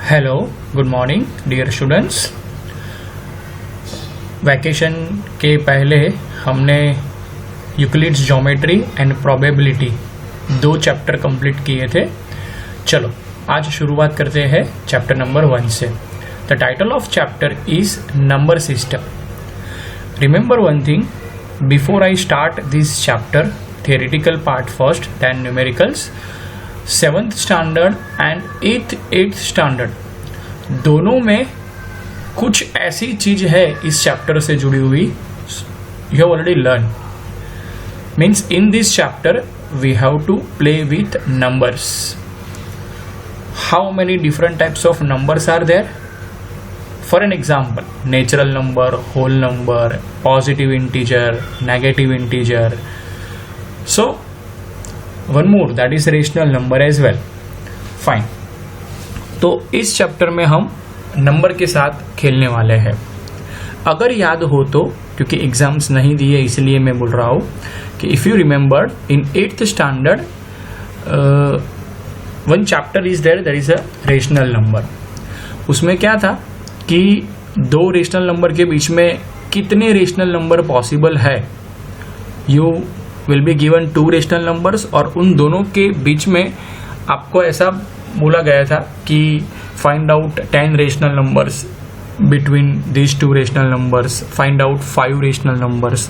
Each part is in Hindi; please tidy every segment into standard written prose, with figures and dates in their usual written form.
Hello, good morning dear students. Vacation के पहले हमने Euclid's geometry and probability 2 chapter complete किए थे। चलो आज शुरुआत करते हैं चैप्टर नंबर 1 से। The title of chapter is number system. Remember one thing, before I start this chapter, theoretical part first, then numericals, 7th standard and 8th standard दोनों में कुछ ऐसी चीज है इस चैप्टर से जुड़ी हुई you have already learn. Means in this chapter we have to play with numbers. How many different types of numbers are there? For an example, natural number, whole number, positive integer, negative integer. So one more, that is rational number as well. Fine. तो इस चैप्टर में हम नंबर के साथ खेलने वाले हैं। अगर याद हो तो, क्योंकि एग्जाम्स नहीं दिए इसलिए मैं बोल रहा हूँ कि if you remember in 8th standard one chapter is there, that is a rational number. उसमें क्या था कि 2 रेशनल नंबर के बीच में कितने रेशनल नंबर पॉसिबल है। You will be given 2 rational numbers और उन दोनों के बीच में आपको ऐसा बोला गया था कि find out 10 rational numbers between this 2 rational numbers, find out 5 rational numbers.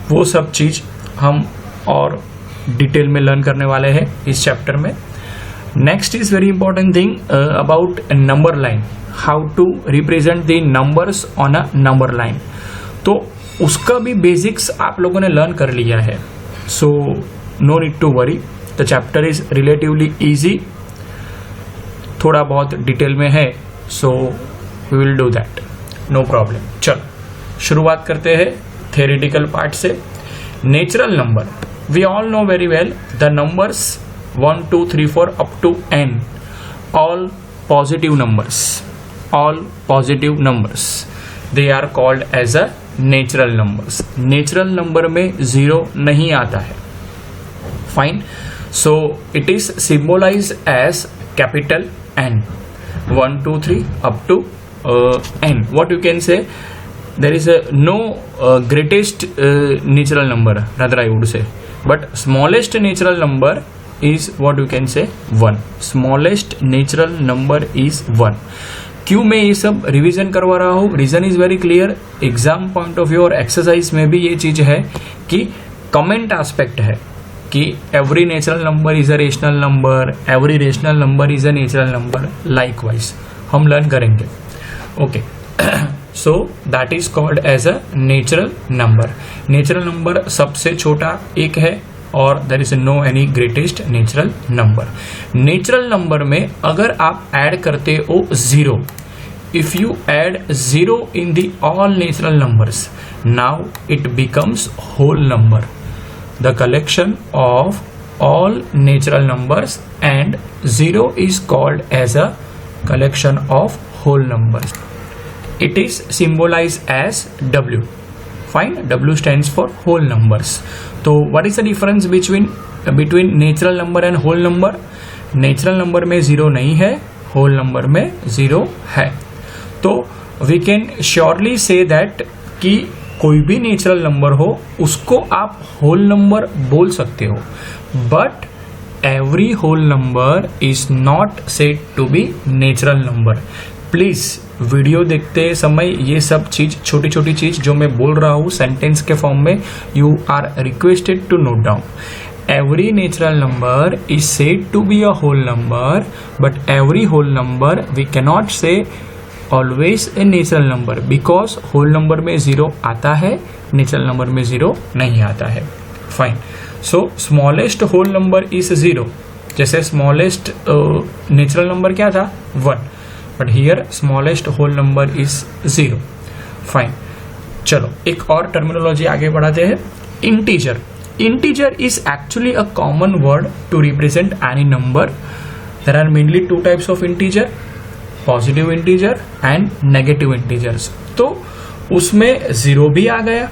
वो सब चीज़ हम और डिटेल में लर्न करने वाले हैं इस चैप्टर में। Next is very important thing about number line, how to represent the numbers on a number line. तो उसका भी बेसिक्स आप लोगों ने लर्न कर लिया है। So no need to worry, the chapter is relatively easy, थोड़ा बहुत डिटेल में है, so we will do that, no problem। चलो शुरुआत करते हैं theoretical part से। Natural number, we all know very well the numbers 1 2 3 4 up to n, all positive numbers, all positive numbers, they are called as a natural numbers. Natural number में 0 नहीं आता है। Fine, so it is symbolise as capital N, 1 2 3 up to N। What you can say, there is no greatest natural number, rather I would say, but smallest natural number is what you can say 1। Smallest natural number is 1। क्यों मैं ये सब रिवीजन करवा रहा हूँ? Reason is very clear. Exam point of view और एक्सरसाइज में भी ये चीज है कि कमेंट एस्पेक्ट है कि every natural number is a rational number, every rational number is a natural number, likewise हम लर्न करेंगे। Okay, so that is called as a natural number. Natural number सबसे छोटा एक है और there is no any greatest natural number. Natural number में अगर आप ऐड करते हो 0, if you add 0 in the all natural numbers, now it becomes whole number, the collection of all natural numbers, and 0 is called as a collection of whole numbers. It is symbolise as W। Fine, W stands for whole numbers. तो what is the difference between natural number and whole number? Natural number में 0 नहीं है, whole number में 0 है। तो we can surely say that कि कोई भी नेचुरल नंबर हो उसको आप होल नंबर बोल सकते हो, but every whole number is not said to be natural number। Please video देखते समय ये सब चीज, छोटी छोटी चीज जो मैं बोल रहा हूँ सेंटेंस के फॉर्म में, you are requested to note down. Every natural number is said to be a whole number, but every whole number we cannot say always a natural number, because whole number में 0 आता है, नेचुरल नंबर में 0 नहीं आता है। Fine, so smallest whole number is 0। जैसे स्मॉलेस्ट नेचुरल नंबर क्या था? 1, but here smallest whole number is 0। Fine, चलो एक और टर्मिनोलॉजी आगे बढ़ाते हैं। Integer. Integer is actually a common word to represent any number. There are mainly 2 types of integer, positive integer and negative integers. तो उसमें 0 भी आ गया,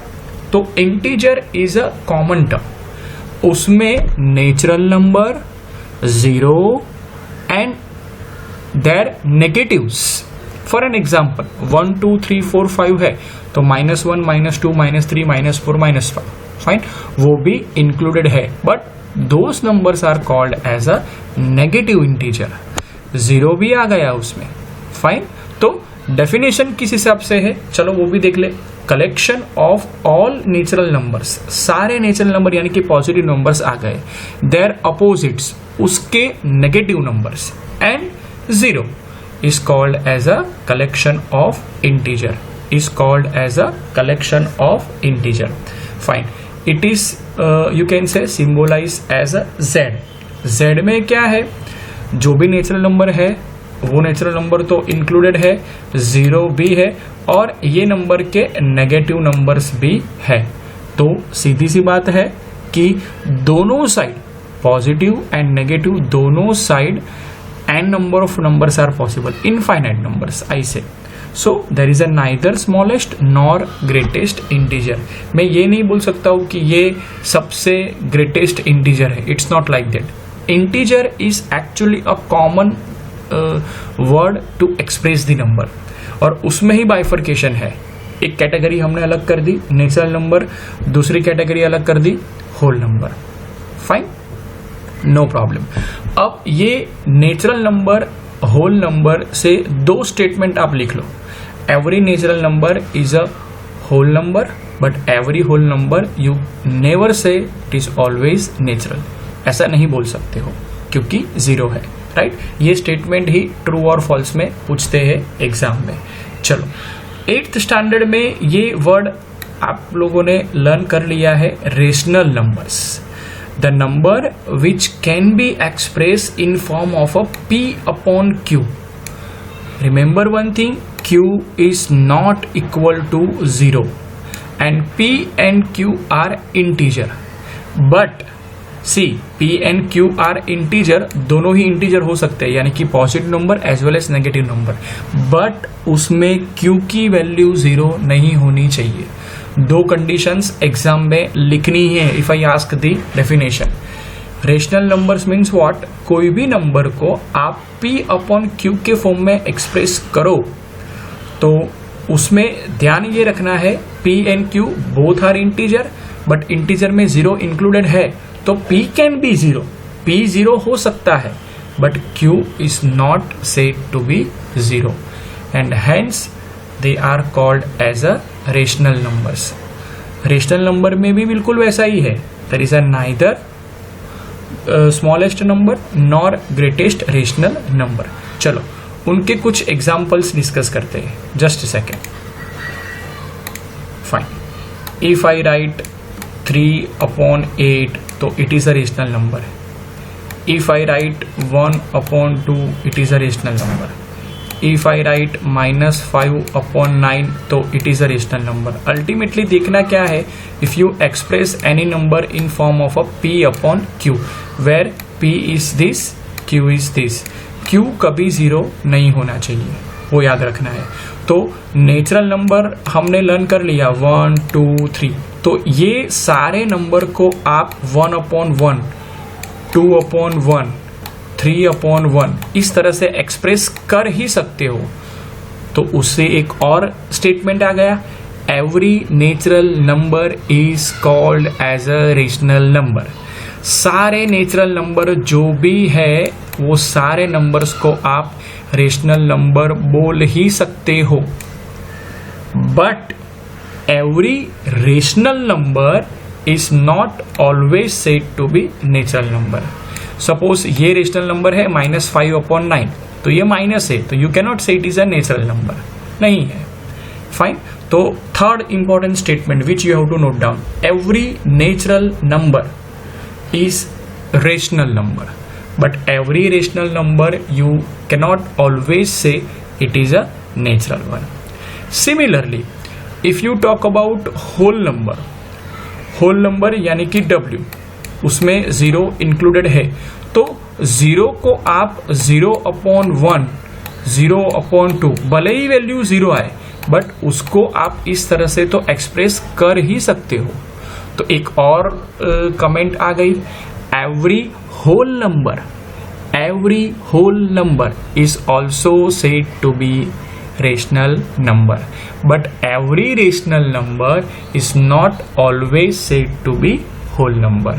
तो integer is a common term. उसमें natural number, 0 and there negatives. For an example 1 2 3 4 5 है तो -1 -2 -3 -4 -5, फाइन, वो भी इंक्लूडेड है, but those numbers are called as a negative integer. 0 भी आ गया उसमें, फाइन। तो डेफिनेशन किस हिसाब से है, चलो वो भी देख ले। Collection of all natural numbers, सारे नेचुरल नंबर यानी कि पॉजिटिव नंबर्स आ गए, देयर अपोजिट्स, उसके negative numbers, and 0 is called as a collection of integer, is called as a collection of integer, fine. It is you can say symbolized as a z. z में क्या है, जो भी नेचुरल नंबर है वो नेचुरल नंबर तो इंक्लूडेड है, 0 भी है और ये नंबर के नेगेटिव नंबर्स भी है। तो सीधी सी बात है कि दोनों साइड, पॉजिटिव एंड नेगेटिव दोनों side, n number of numbers are possible, infinite numbers I say. So there is a neither smallest nor greatest integer. मैं ये नहीं बोल सकता हूँ कि ये सबसे greatest integer है, it's not like that. Integer is actually a common word to express the number, और उसमें ही bifurcation है। एक कैटेगरी हमने अलग कर दी नेचुरल नंबर, दूसरी कैटेगरी अलग कर दी whole number, fine, no problem. अब ये नेचुरल नंबर, होल नंबर से 2 स्टेटमेंट आप लिख लो। Every natural number is a whole number, but every whole number you never say it is always natural, ऐसा नहीं बोल सकते हो क्योंकि 0 है, राइट। ये स्टेटमेंट ही ट्रू और फॉल्स में पूछते हैं एग्जाम में। चलो 8th स्टैंडर्ड में ये वर्ड आप लोगों ने लर्न कर लिया है, rational numbers, the number which can be expressed in form of a p upon q. Remember one thing, q is not equal to 0 and p and q are integer, but see p and q are integer, दोनों ही इंटीजर हो सकते हैं यानी कि positive number as well as negative number, but उसमें q की वैल्यू 0 नहीं होनी चाहिए। 2 कंडीशंस एग्जाम में लिखनी है। If I ask the definition, rational numbers means what, कोई भी नंबर को आप p अपॉन q के फॉर्म में एक्सप्रेस करो तो उसमें ध्यान ये रखना है p and q both are integer, but integer में 0 इंक्लूडेड है तो p कैन बी 0, p 0 हो सकता है but q is not said to be 0 and hence they are called as a rational numbers. Rational number में भी बिल्कुल वैसा ही है, there is a neither smallest number nor greatest rational number. चलो उनके कुछ एग्जांपल्स डिस्कस करते हैं, just a second, fine. If I write 3 upon 8 तो it is a rational number. If I write 1 upon 2 it is a rational number. If I write -5 upon 9 तो it is a rational number. Ultimately देखना क्या है, if you express any number in form of a p upon q, where p is this, q is this, q कभी 0 नहीं होना चाहिए, वो याद रखना है। तो नेचुरल नंबर हमने लर्न कर लिया 1 2 3, तो ये सारे नंबर को आप 1 अपॉन 1, 2 अपॉन 1, 3 अपॉन 1 इस तरह से एक्सप्रेस कर ही सकते हो। तो उससे एक और स्टेटमेंट आ गया, every natural number is called as a rational number. सारे नेचुरल नंबर जो भी है वो सारे नंबर्स को आप रेशनल नंबर बोल ही सकते हो, but every rational number is not always said to be natural number. Suppose ये रेशनल नंबर है -5 अपॉन 9, तो ये माइनस है तो you cannot say it is a natural number, नहीं है, फाइन। तो third important statement which you have to note down, every natural number is rational number, but every rational number you cannot always say it is a natural one. Similarly, if you talk about whole number यानी कि W, उसमें 0 included है, तो 0 को आप 0 upon 1, 0 upon 2, भले ही वैल्यू 0 आए बट उसको आप इस तरह से तो एक्सप्रेस कर ही सकते हो। तो एक और कमेंट आ गई, every whole number, every whole number is also said to be rational number, but every rational number is not always said to be whole number.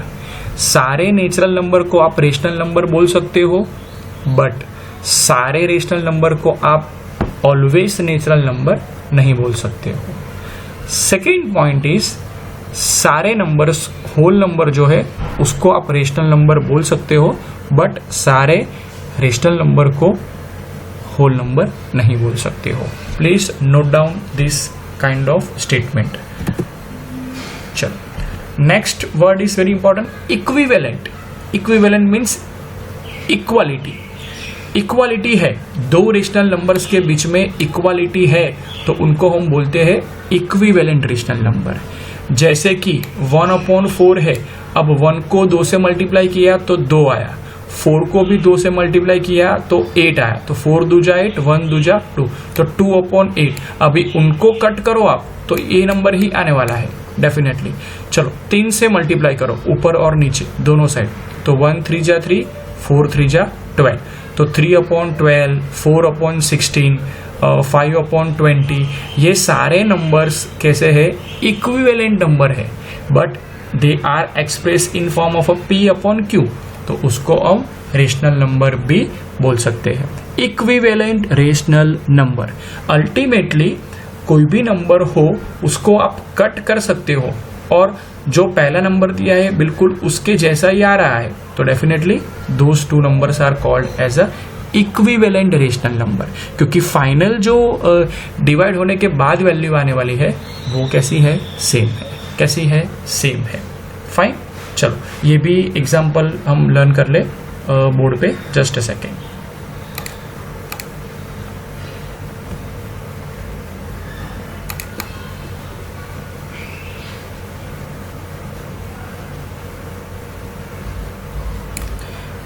सारे नेचुरल नंबर को आप रेशनल नंबर बोल सकते हो, बट सारे रेशनल नंबर को आप ऑलवेज नेचुरल नंबर नहीं बोल सकते हो. सेकेंड पॉइंट इज सारे नंबर्स होल नंबर जो है उसको आप रेशनल नंबर बोल सकते हो, बट सारे रेशनल नंबर को होल नंबर नहीं बोल सकते हो. Please note down this kind of statement. चलो next word is very important, equivalent. Equivalent means equality. Equality है, दो रेशनल नंबर्स के बीच में इक्वालिटी है तो उनको हम बोलते हैं इक्विवेलेंट रेशनल नंबर. जैसे कि 1/4 है, अब 1 को 2 से मल्टीप्लाई किया तो 2 आया, 4 को भी 2 से मल्टीप्लाई किया तो 8 आया, तो 4 दूजा 8, 1 दूजा 2, तो 2/8. अभी उनको कट करो आप तो ये नंबर ही आने वाला है डेफिनेटली. चलो 3 से मल्टीप्लाई करो ऊपर और नीचे दोनों साइड, तो 1 3 जा 3, 4 3 जा 12, तो 3/12, 4/16, 5/20. ये सारे नंबर्स कैसे है, इक्विवेलेंट नंबर है, but they are express in form of a P/Q, तो उसको हम रेशनल नंबर भी बोल सकते हैं. Equivalent rational number. अल्टीमेटली कोई भी नंबर हो उसको आप कट कर सकते हो और जो पहला नंबर दिया है बिल्कुल उसके जैसा ही आ रहा है, तो definitely those two numbers are called as a equivalent rational number. क्योंकि फाइनल जो डिवाइड होने के बाद वैल्यू आने वाली है वो कैसी है, सेम है. कैसी है, सेम है. फाइन. चलो ये भी एग्जाम्पल हम लर्न कर ले बोर्ड पे. Just a second.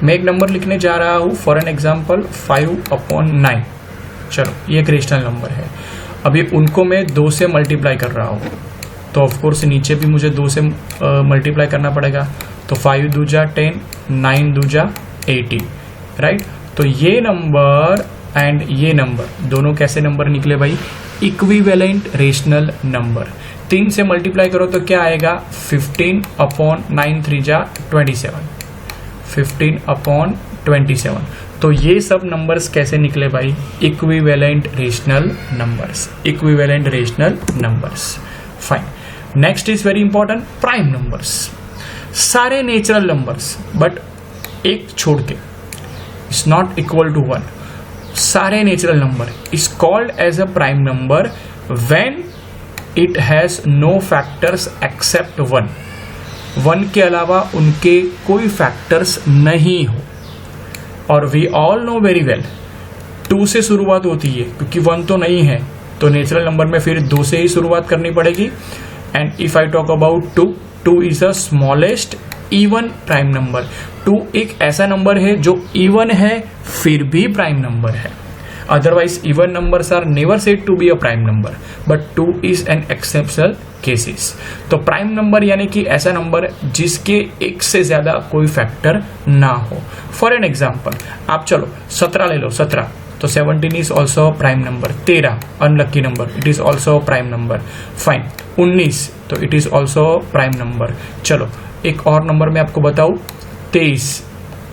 मैं एक नंबर लिखने जा रहा हूँ फॉर एन एग्जाम्पल 5/9. चलो ये एक रेशनल नंबर है. अभी उनको मैं 2 से मल्टीप्लाई कर रहा हूँ, तो ऑफकोर्स नीचे भी मुझे 2 से मल्टीप्लाई करना पड़ेगा. तो 5 दूजा 10, 9 दूजा 18, राइट. तो ये नंबर एंड ये नंबर दोनों कैसे नंबर निकले भाई, इक्विवेलेंट रेशनल नंबर. 3 से मल्टीप्लाई करो तो क्या आएगा, 15/9 3 जा 27, 15/27. तो ये सब नंबर्स कैसे निकले भाई, equivalent rational numbers. Equivalent rational numbers. Fine. Next is very important, prime numbers. सारे नेचुरल नंबर्स बट एक छोड़ के इज नॉट इक्वल टू 1. सारे natural number is called as a prime number when it has no factors except 1. 1 के अलावा उनके कोई फैक्टर्स नहीं हो. और we all know very well 2 से शुरुआत होती है, क्योंकि 1 तो नहीं है तो नेचुरल नंबर में फिर 2 से ही शुरुआत करनी पड़ेगी. And if I talk about 2 is the smallest even prime number. 2 एक ऐसा नंबर है जो इवन है फिर भी प्राइम नंबर है. Otherwise even numbers are never said to be a prime number, but 2 is an exceptional cases. तो प्राइम नंबर यानी कि ऐसा नंबर जिसके एक से ज्यादा कोई फैक्टर ना हो. फॉर एन एग्जाम्पल आप चलो 17 ले लो. 17 तो 17 is also prime number. 13 unlucky number, it is also prime number. Fine. 19 तो it is also prime number. चलो एक और नंबर मैं आपको बताऊं, 23.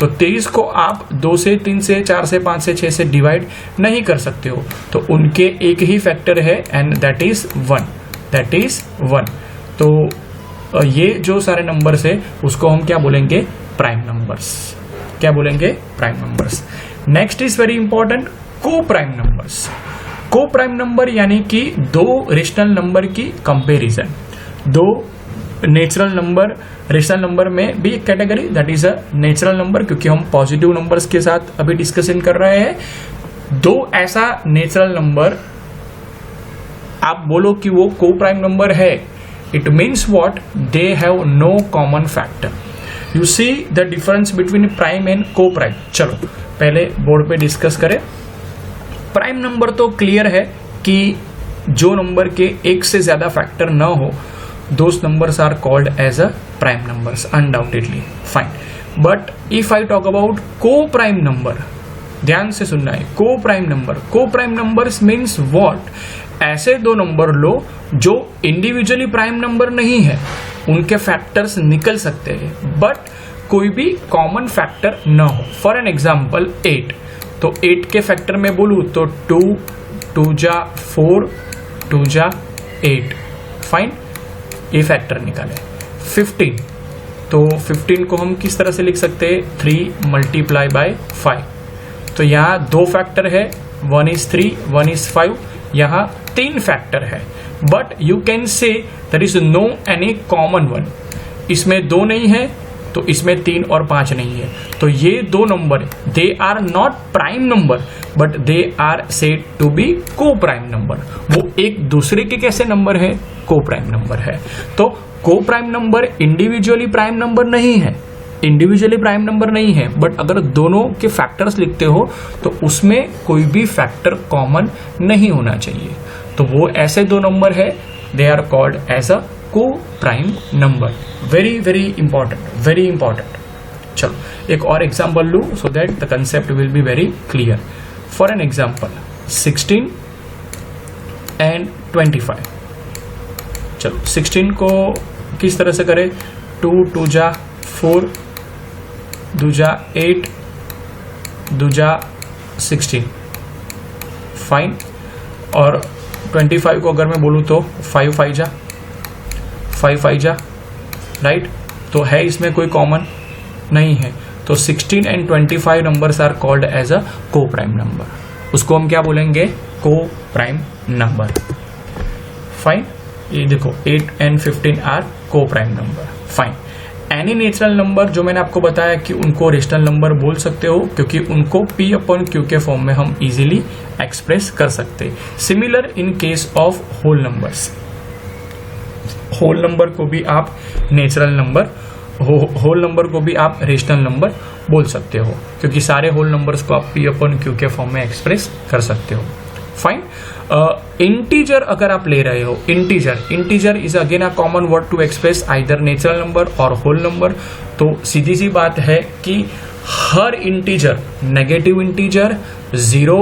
तो 23 को आप 2 से 3 से 4 से 5 से 6 से डिवाइड नहीं कर सकते हो, तो उनके एक ही फैक्टर है and that is 1. That is 1. तो ये जो सारे नंबर्स है उसको हम क्या बोलेंगे, प्राइम नंबर्स. क्या बोलेंगे, prime numbers. Next is very important, को प्राइम नंबर्स. को प्राइम नंबर यानी कि 2 रेशनल नंबर की comparison. 2 natural number, rational number में भी एक category, that is a natural number, क्योंकि हम पॉजिटिव नंबर्स के साथ अभी डिस्कशन कर रहे हैं. 2 ऐसा नेचुरल नंबर आप बोलो कि वो को प्राइम नंबर है, it means what, they have no common factor. You see the difference between prime and coprime. चलो पहले बोर्ड पे डिस्कस करें. प्राइम नंबर तो क्लियर है कि जो नंबर के एक से ज्यादा फैक्टर न हो, those numbers are called as a prime numbers undoubtedly. Fine. But if I talk about को प्राइम नंबर, ध्यान से सुनना है, को prime number, coprime numbers means what, ऐसे दो नंबर लो जो इंडिविजुअली प्राइम नंबर नहीं है, उनके फैक्टर्स निकल सकते हैं बट कोई भी कॉमन फैक्टर न हो। फॉर एन एग्जाम्पल 8, तो 8 के फैक्टर में बोलूँ तो 2, 2 जा 4, 2 जा 8, फाइन, ये फैक्टर निकाले। 15, तो 15 को हम किस तरह से लिख सकते हैं, 3 मल्टीप्लाई बाय 5, तो यहाँ दो फैक्टर है, 1 is 3, 1 is 5, यहाँ 3 फैक्टर है, but you can say there is no any common one, इसमें 2 नहीं है तो इसमें 3 और 5 नहीं है, तो ये दो number they are not prime number but they are said to be को प्राइम नंबर। वो एक दूसरे के कैसे नंबर है, को प्राइम नंबर है। तो को prime number individually prime number नहीं है, इंडिविजुअली प्राइम नंबर नहीं है, बट अगर दोनों के फैक्टर्स लिखते हो तो उसमें कोई भी फैक्टर कॉमन नहीं होना चाहिए, तो वो ऐसे दो नंबर है, they are called as a को prime number. Very very important, very important. चलो एक और एग्जांपल लूं so that the concept will be very clear. For an example 16 and 25। चलो 16 को किस तरह से करें, 2, 2 जा 4, 2 जा 8, 2 जा 16, फाइन। और 25 को अगर मैं बोलूँ तो 5, 5 जा 5, 5 जा, राइट, तो है इसमें कोई कॉमन नहीं है, तो 16 and 25 numbers are called as a को प्राइम नंबर। उसको हम क्या बोलेंगे, को प्राइम नंबर, फाइन। ये देखो 8 एंड 15 आर को prime number, fine. Any natural number जो मैंने आपको बताया कि उनको रेशनल नंबर बोल सकते हो क्योंकि उनको P अपॉन Q के फॉर्म में हम इजीली एक्सप्रेस कर सकते हैं। Similar in case of whole numbers, whole number को भी आप नेचुरल नंबर, होल नंबर को भी आप रेशनल नंबर बोल सकते हो क्योंकि सारे होल नंबर्स को आप P अपॉन Q के फॉर्म में एक्सप्रेस कर सकते हो, फाइन। इंटीजर अगर आप ले रहे हो, integer is again a common word to express either natural number और होल नंबर। तो सीधी सी बात है कि हर integer, negative integer, zero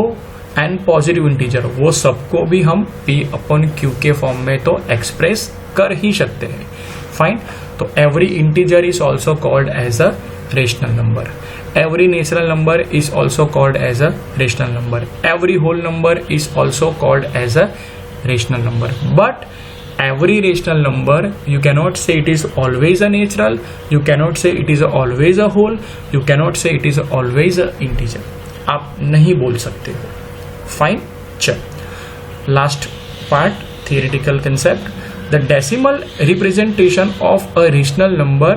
and positive integer, वो सबको भी हम P अपॉन Q के फॉर्म में तो एक्सप्रेस कर ही सकते हैं, फाइन। तो every integer is also called as a rational number, every natural number is also called as a rational number, every whole number is also called as a rational number, but every rational number you cannot say it is always a natural, you cannot say it is always a whole, you cannot say it is always a integer, आप नहीं बोल सकते हो, फाइन। चल last part, theoretical concept, the decimal representation of a rational number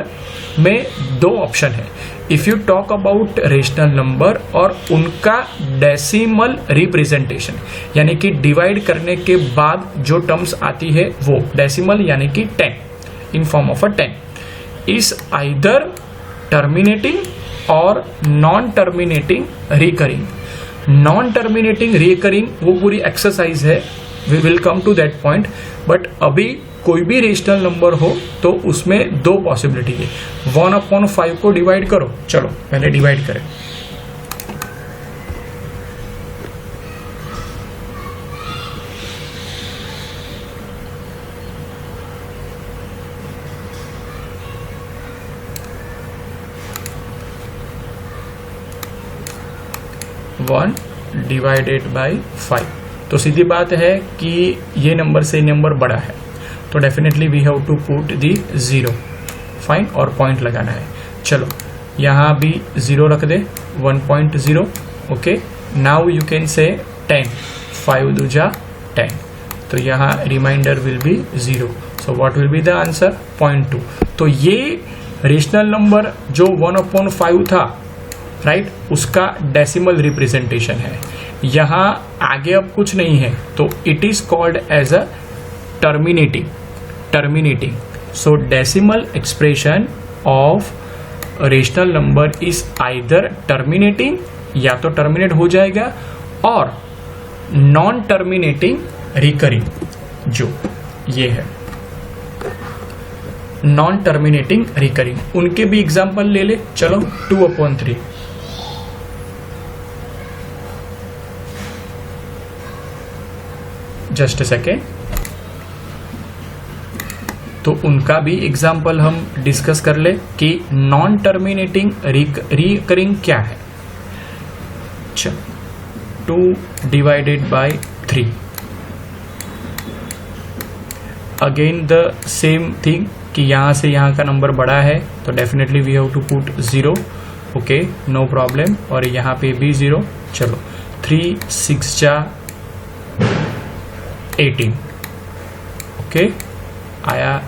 में दो ऑप्शन है। If you talk about rational number और उनका डेसिमल रिप्रेजेंटेशन, यानी कि डिवाइड करने के बाद जो टर्म्स आती है वो डेसिमल यानी कि 10 in form of a 10 is either terminating और non terminating recurring. Non terminating recurring वो पूरी एक्सरसाइज है, we will come to that point, but अभी कोई भी रेशनल नंबर हो तो उसमें दो पॉसिबिलिटी है। 1/5 को डिवाइड करो, चलो पहले डिवाइड करें। वन डिवाइडेड बाई 5, तो सीधी बात है कि ये नंबर से नंबर बड़ा है तो definitely we have to put the 0, fine, और पॉइंट लगाना है। चलो यहाँ भी 0 रख दे, 1.0, okay. Now you can say 10, 5 दूजा 10, तो यहाँ reminder will be 0, so what will be the answer, 0.2। तो ये रेशनल नंबर जो 1/5 था, राइट, उसका डेसिमल रिप्रेजेंटेशन है। यहाँ आगे अब कुछ नहीं है तो it is called as a terminating. So decimal expression of rational number is either terminating, या तो terminate हो जाएगा, और non terminating recurring, जो ये है। नॉन टर्मिनेटिंग रिकरिंग, उनके भी एग्जाम्पल ले ले। चलो 2/3, जस्ट अ सेकेंड। तो उनका भी एग्जाम्पल हम डिस्कस कर ले कि नॉन टर्मिनेटिंग रिकरिंग क्या है। 2 divided by 3, again the same thing कि यहाँ से यहाँ का नंबर बड़ा है तो definitely we have to put 0, okay, no problem. और यहाँ पे भी 0। चलो 3 6 जा 18, ओके, आया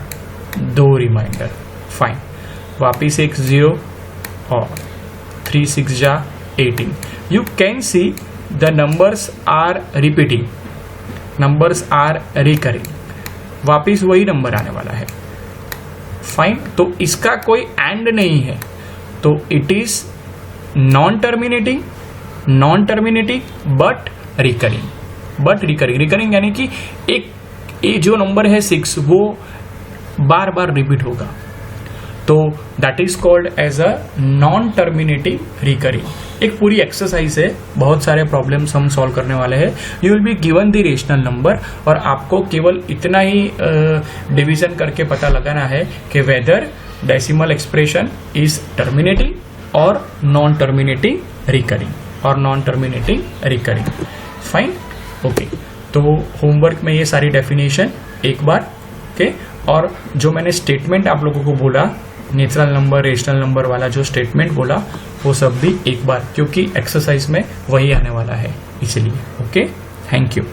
2 रिमाइंडर, फाइन। वापिस एक 0 और 3 6 जा 18। You can see the numbers are repeating, numbers are recurring, वापिस वही नंबर आने वाला है, फाइन। तो इसका कोई एंड नहीं है, तो it is non terminating but recurring. Recurring यानी कि एक जो नंबर है 6 वो बार बार रिपीट होगा, तो that is called as a non terminating recurring. एक पूरी एक्सरसाइज है, बहुत सारे प्रॉब्लम्स हम सॉल्व करने वाले हैं। You will be given the rational number और आपको केवल इतना ही डिवीजन करके पता लगाना है कि whether decimal expression is terminating और non terminating recurring, fine, okay. तो होमवर्क में ये सारी डेफिनेशन एक बार, ओके। और जो मैंने स्टेटमेंट आप लोगों को बोला, नेचुरल नंबर रेशनल नंबर वाला जो स्टेटमेंट बोला, वो सब भी एक बार, क्योंकि एक्सरसाइज में वही आने वाला है, इसलिए, ओके। Thank you.